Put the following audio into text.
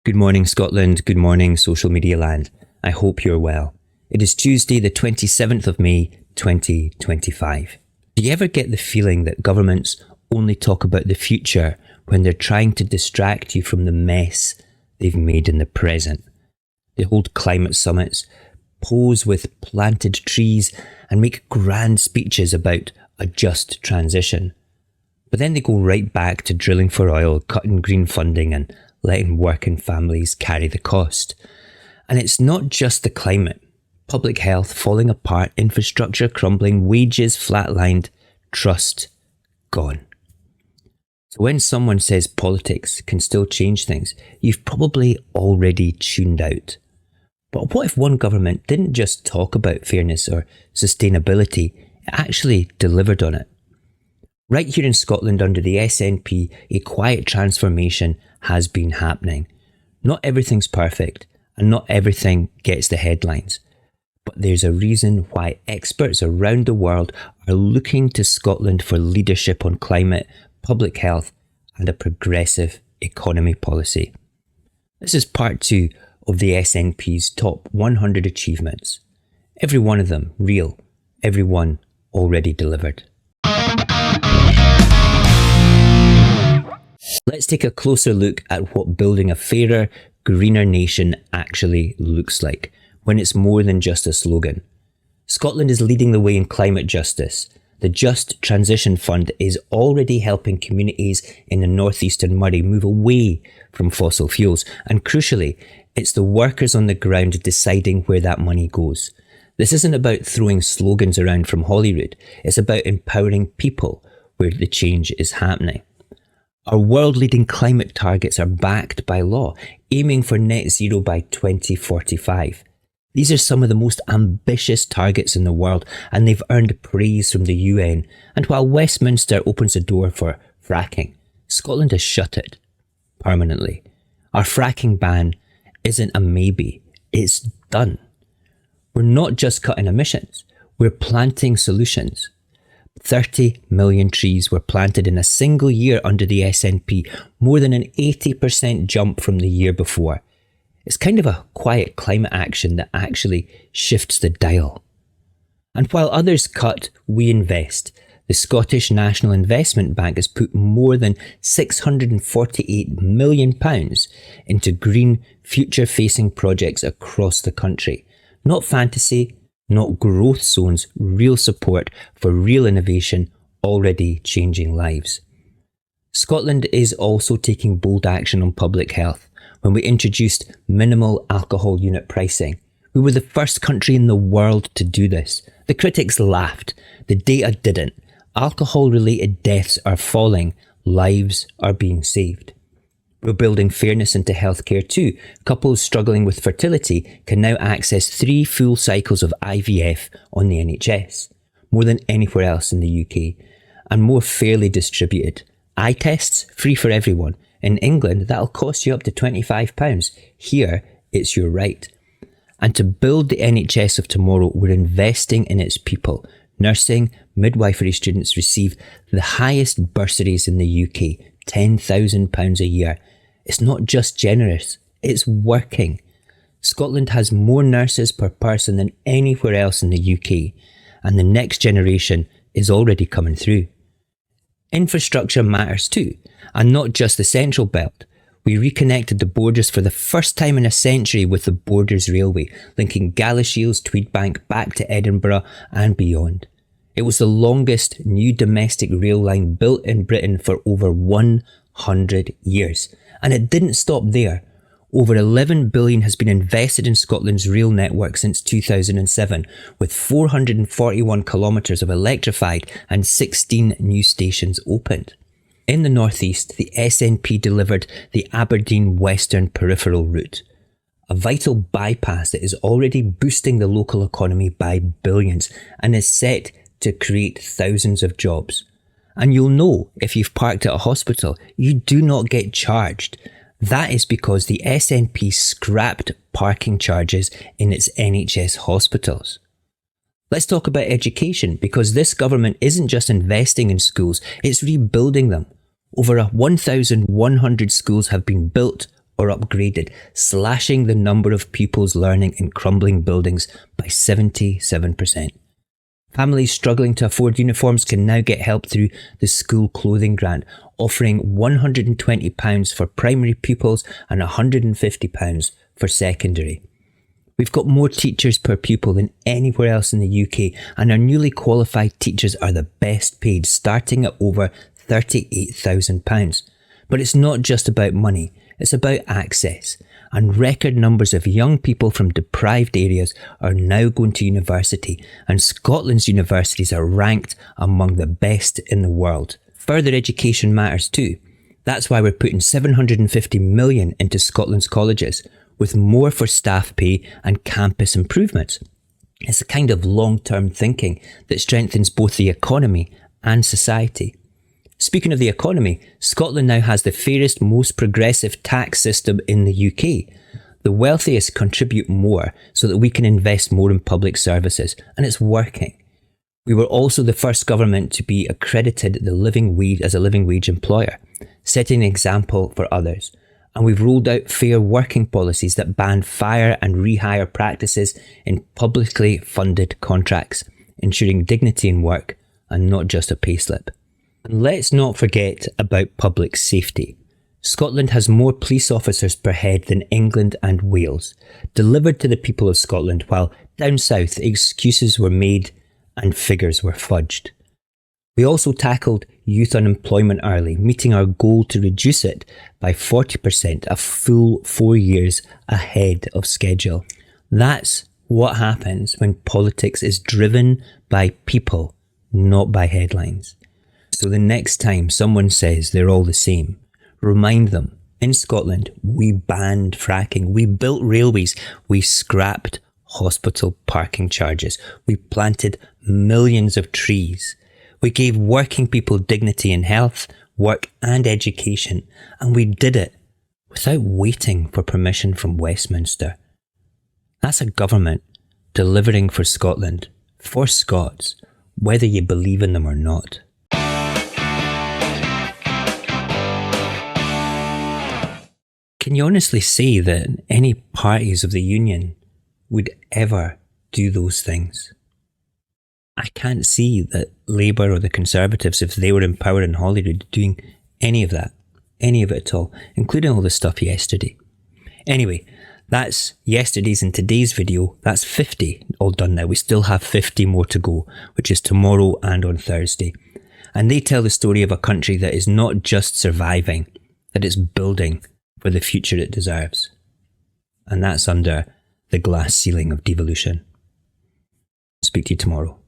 Good morning, Scotland. Good morning, social media land. I hope you're well. It is Tuesday, the 27th of May, 2025. Do you ever get the feeling that governments only talk about the future when they're trying to distract you from the mess they've made in the present? They hold climate summits, pose with planted trees, and make grand speeches about a just transition. But then they go right back to drilling for oil, cutting green funding, and letting working families carry the cost. And it's not just the climate. Public health falling apart, infrastructure crumbling, wages flatlined, trust gone. So when someone says politics can still change things, you've probably already tuned out. But what if one government didn't just talk about fairness or sustainability, it actually delivered on it? Right here in Scotland under the SNP, a quiet transformation has been happening. Not everything's perfect and not everything gets the headlines. But there's a reason why experts around the world are looking to Scotland for leadership on climate, public health and a progressive economy policy. This is part 2 of the SNP's top 100 achievements. Every one of them real, every one already delivered. Let's take a closer look at what building a fairer, greener nation actually looks like when it's more than just a slogan. Scotland is leading the way in climate justice. The Just Transition Fund is already helping communities in the northeastern Moray move away from fossil fuels, and crucially, it's the workers on the ground deciding where that money goes. This isn't about throwing slogans around from Holyrood, it's about empowering people where the change is happening. Our world-leading climate targets are backed by law, aiming for net zero by 2045. These are some of the most ambitious targets in the world, and they've earned praise from the UN. And while Westminster opens the door for fracking, Scotland has shut it permanently. Our fracking ban isn't a maybe, it's done. We're not just cutting emissions, we're planting solutions. 30 million trees were planted in a single year under the SNP, more than an 80% jump from the year before. It's kind of a quiet climate action that actually shifts the dial. And while others cut, we invest. The Scottish National Investment Bank has put more than £648 million into green, future-facing projects across the country. Not fantasy, not growth zones, real support for real innovation already changing lives. Scotland is also taking bold action on public health when we introduced minimal alcohol unit pricing. We were the first country in the world to do this. The critics laughed. The data didn't. Alcohol-related deaths are falling. Lives are being saved. We're building fairness into healthcare too. Couples struggling with fertility can now access 3 full cycles of IVF on the NHS, more than anywhere else in the UK, and more fairly distributed. Eye tests, free for everyone. In England, that'll cost you up to £25. Here, it's your right. And to build the NHS of tomorrow, we're investing in its people. Nursing, midwifery students receive the highest bursaries in the UK, £10,000 a year. It's not just generous, it's working. Scotland has more nurses per person than anywhere else in the UK, and the next generation is already coming through. Infrastructure matters too, and not just the Central Belt. We reconnected the Borders for the first time in a century with the Borders Railway, linking Galashiels, Tweedbank back to Edinburgh and beyond. It was the longest new domestic rail line built in Britain for over 100 years. And it didn't stop there. Over £11 billion has been invested in Scotland's rail network since 2007, with 441 kilometres of electrified and 16 new stations opened. In the northeast, the SNP delivered the Aberdeen Western Peripheral Route, a vital bypass that is already boosting the local economy by billions and is set to create thousands of jobs. And you'll know if you've parked at a hospital, you do not get charged. That is because the SNP scrapped parking charges in its NHS hospitals. Let's talk about education, because this government isn't just investing in schools, it's rebuilding them. Over 1,100 schools have been built or upgraded, slashing the number of pupils learning in crumbling buildings by 77%. Families struggling to afford uniforms can now get help through the school clothing grant, offering £120 for primary pupils and £150 for secondary. We've got more teachers per pupil than anywhere else in the UK, and our newly qualified teachers are the best paid, starting at over £38,000. But it's not just about money, it's about access. And record numbers of young people from deprived areas are now going to university, and Scotland's universities are ranked among the best in the world. Further education matters too. That's why we're putting £750 million into Scotland's colleges, with more for staff pay and campus improvements. It's a kind of long-term thinking that strengthens both the economy and society. Speaking of the economy, Scotland now has the fairest, most progressive tax system in the UK. The wealthiest contribute more so that we can invest more in public services, and it's working. We were also the first government to be accredited as a living wage employer, setting an example for others. And we've rolled out fair working policies that ban fire and rehire practices in publicly funded contracts, ensuring dignity in work and not just a payslip. And let's not forget about public safety. Scotland has more police officers per head than England and Wales, delivered to the people of Scotland, while down south excuses were made and figures were fudged. We also tackled youth unemployment early, meeting our goal to reduce it by 40%, a full 4 years ahead of schedule. That's what happens when politics is driven by people, not by headlines. So the next time someone says they're all the same, remind them, in Scotland, we banned fracking, we built railways, we scrapped hospital parking charges, we planted millions of trees. We gave working people dignity in health, work and education, and we did it without waiting for permission from Westminster. That's a government delivering for Scotland, for Scots, whether you believe in them or not. Can you honestly say that any parties of the Union would ever do those things? I can't see that Labour or the Conservatives, if they were in power in Holyrood, doing any of that, any of it at all, including all the stuff yesterday. Anyway, that's yesterday's and today's video. That's 50 all done now. We still have 50 more to go, which is tomorrow and on Thursday. And they tell the story of a country that is not just surviving, that it's building for the future it deserves. And that's under the glass ceiling of devolution. Speak to you tomorrow.